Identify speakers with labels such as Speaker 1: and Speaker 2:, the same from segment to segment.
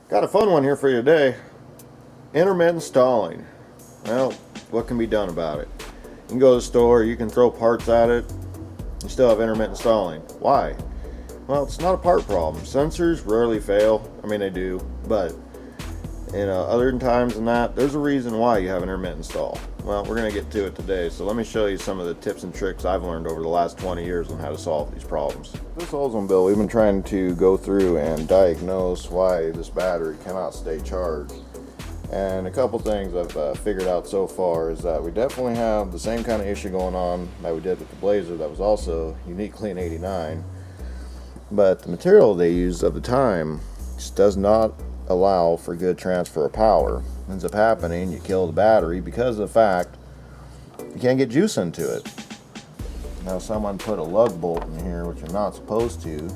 Speaker 1: Got a fun one here for you today. Intermittent stalling. Well, what can be done about it? You can go to the store, you can throw parts at it, you still have intermittent stalling. Why? Well, it's not a part problem. Sensors rarely fail. I mean, they do, but other times than that, there's a reason why you have an intermittent stall. Well, we're going to get to it today, so let me show you some of the tips and tricks I've learned over the last 20 years on how to solve these problems. This Oldsmobile, we've been trying to go through and diagnose why this battery cannot stay charged. And a couple things I've figured out so far is that we definitely have the same kind of issue going on that we did with the Blazer that was also uniquely an 89. But the material they used at the time just does not allow for good transfer of power. Ends up happening, you kill the battery because of the fact you can't get juice into it. Now someone put a lug bolt in here, which you're not supposed to.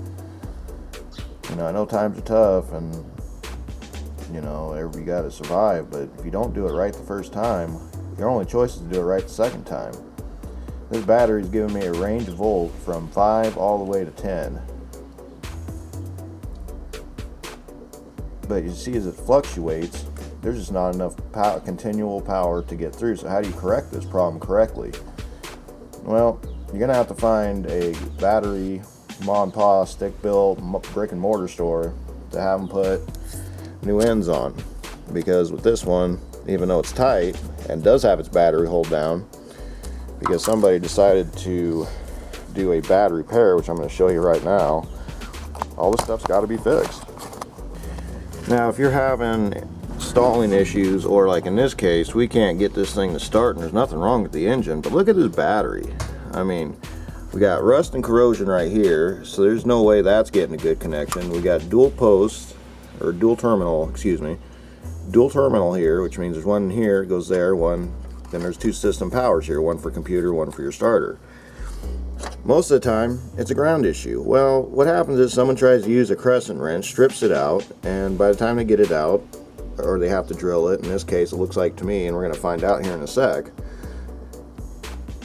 Speaker 1: You know, I know times are tough and you know, you gotta survive, but if you don't do it right the first time, your only choice is to do it right the second time. This battery's giving me a range of volt from 5 all the way to 10. But you see, as it fluctuates, there's just not enough continual power to get through. So how do you correct this problem correctly? Well, you're gonna have to find a battery mom and pa stick built brick and mortar store to have them put new ends on, because with this one, even though it's tight and does have its battery hold down, because somebody decided to do a battery repair, which I'm going to show you right now, all this stuff's got to be fixed. Now if you're having stalling issues, or like in this case, we can't get this thing to start and there's nothing wrong with the engine, but look at this battery. I mean, we got rust and corrosion right here, so there's no way that's getting a good connection. We got dual posts, or dual terminal, excuse me, dual terminal here, which means there's one here, goes there, one, then there's two system powers here, one for computer, one for your starter. Most of the time, it's a ground issue. Well, what happens is someone tries to use a crescent wrench, strips it out, and by the time they get it out, or they have to drill it, in this case it looks like to me, and we're going to find out here in a sec,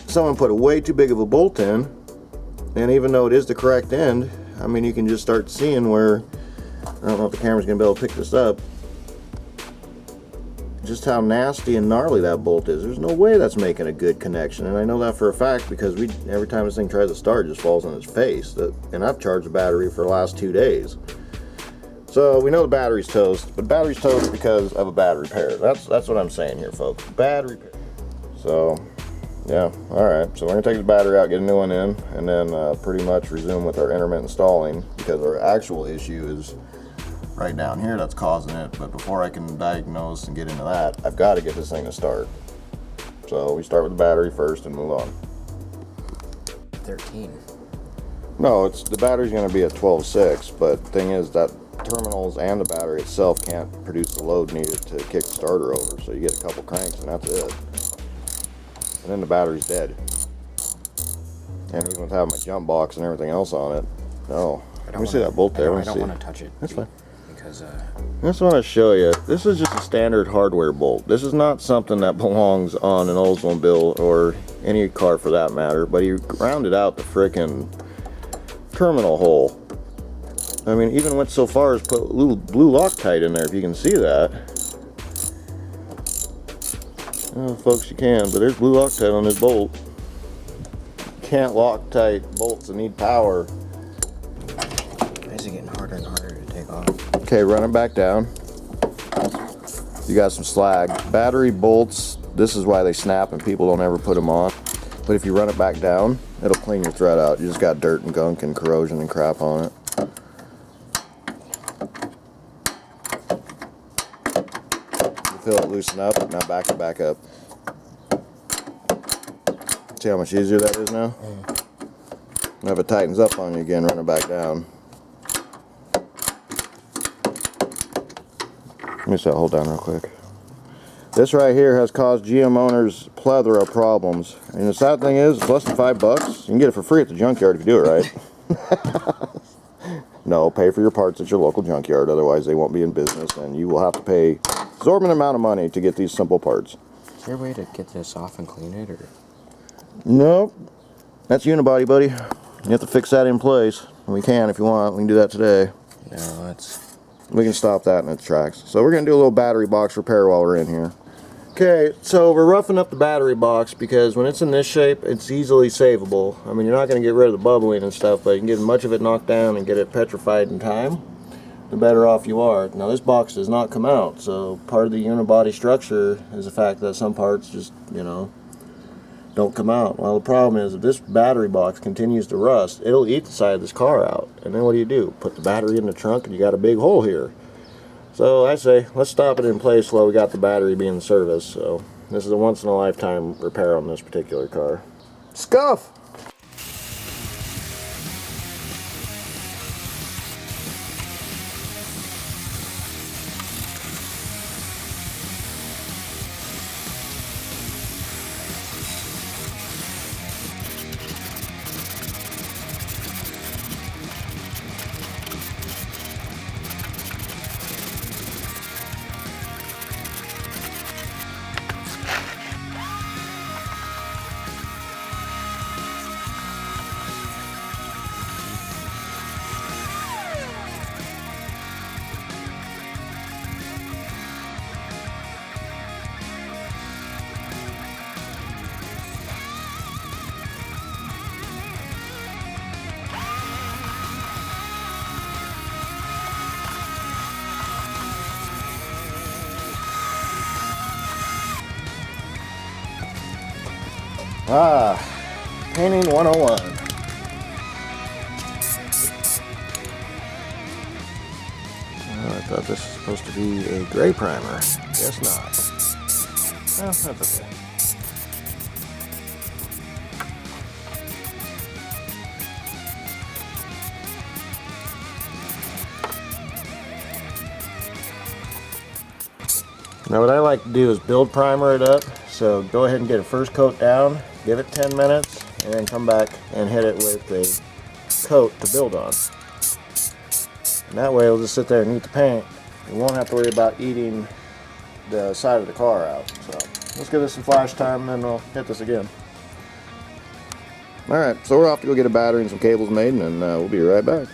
Speaker 1: someone put a way too big of a bolt in, and even though it is the correct end, I mean, you can just start seeing where, I don't know if the camera's going to be able to pick this up, just how nasty and gnarly that bolt is. There's no way that's making a good connection, and I know that for a fact because every time this thing tries to start, it just falls on its face. And I've charged the battery for the last 2 days. So we know the battery's toast, but battery's toast because of a battery repair. That's what I'm saying here, folks. Battery repair. So yeah, alright, so we're going to take the battery out, get a new one in, and then pretty much resume with our intermittent stalling, because our actual issue is right down here that's causing it. But before I can diagnose and get into that, I've got to get this thing to start. So we start with the battery first and move on.
Speaker 2: 13.
Speaker 1: No, the battery's going to be at 12.6, but the thing is that terminals and the battery itself can't produce the load needed to kick the starter over. So you get a couple cranks and that's it. And then the battery's dead. And even with having my jump box and everything else on it, no. Let me see that bolt there.
Speaker 2: I don't want to touch it.
Speaker 1: That's fine.
Speaker 2: Because
Speaker 1: I just want to show you, this is just a standard hardware bolt. This is not something that belongs on an Oldsmobile or any car for that matter, but he rounded out the frickin' terminal hole. I mean, even went so far as put a little blue Loctite in there, if you can see that. Oh, folks, you can, but there's blue Loctite on this bolt. You can't Loctite bolts that need power.
Speaker 2: Why is it getting harder and harder to take off?
Speaker 1: Okay, run it back down. You got some slag. Battery bolts, this is why they snap and people don't ever put them on. But if you run it back down, it'll clean your thread out. You just got dirt and gunk and corrosion and crap on it. You feel it loosen up, now back it back up. See how much easier that is now? Now if it tightens up on you again, run it back down. Let me set hold down real quick. This right here has caused GM owners plethora of problems. And the sad thing is, it's less than $5. You can get it for free at the junkyard if you do it right. No, pay for your parts at your local junkyard, otherwise they won't be in business and you will have to pay an exorbitant amount of money to get these simple parts.
Speaker 2: Is there a way to get this off and clean it, or?
Speaker 1: Nope. That's unibody, buddy. You have to fix that in place. We can if you want. We can do that today.
Speaker 2: No, it's
Speaker 1: We can stop that in its tracks. So we're going to do a little battery box repair while we're in here. Okay, so we're roughing up the battery box because when it's in this shape, it's easily savable. I mean, you're not going to get rid of the bubbling and stuff, but you can get much of it knocked down and get it petrified in time, the better off you are. Now, this box does not come out, so part of the unibody structure is the fact that some parts just, you know, don't come out. Well, the problem is if this battery box continues to rust, it'll eat the side of this car out. And then what do? Put the battery in the trunk and you got a big hole here. So I say, let's stop it in place while we got the battery being serviced. So this is a once in a lifetime repair on this particular car. Scuff! Painting 101. I thought this was supposed to be a gray primer. Guess not. Well, that's okay. Now what I like to do is build primer it up. So go ahead and get a first coat down, give it 10 minutes, and then come back and hit it with a coat to build on. And that way it'll just sit there and eat the paint. You won't have to worry about eating the side of the car out. So let's give this some flash time and then we'll hit this again. Alright, so we're off to go get a battery and some cables made, and we'll be right back.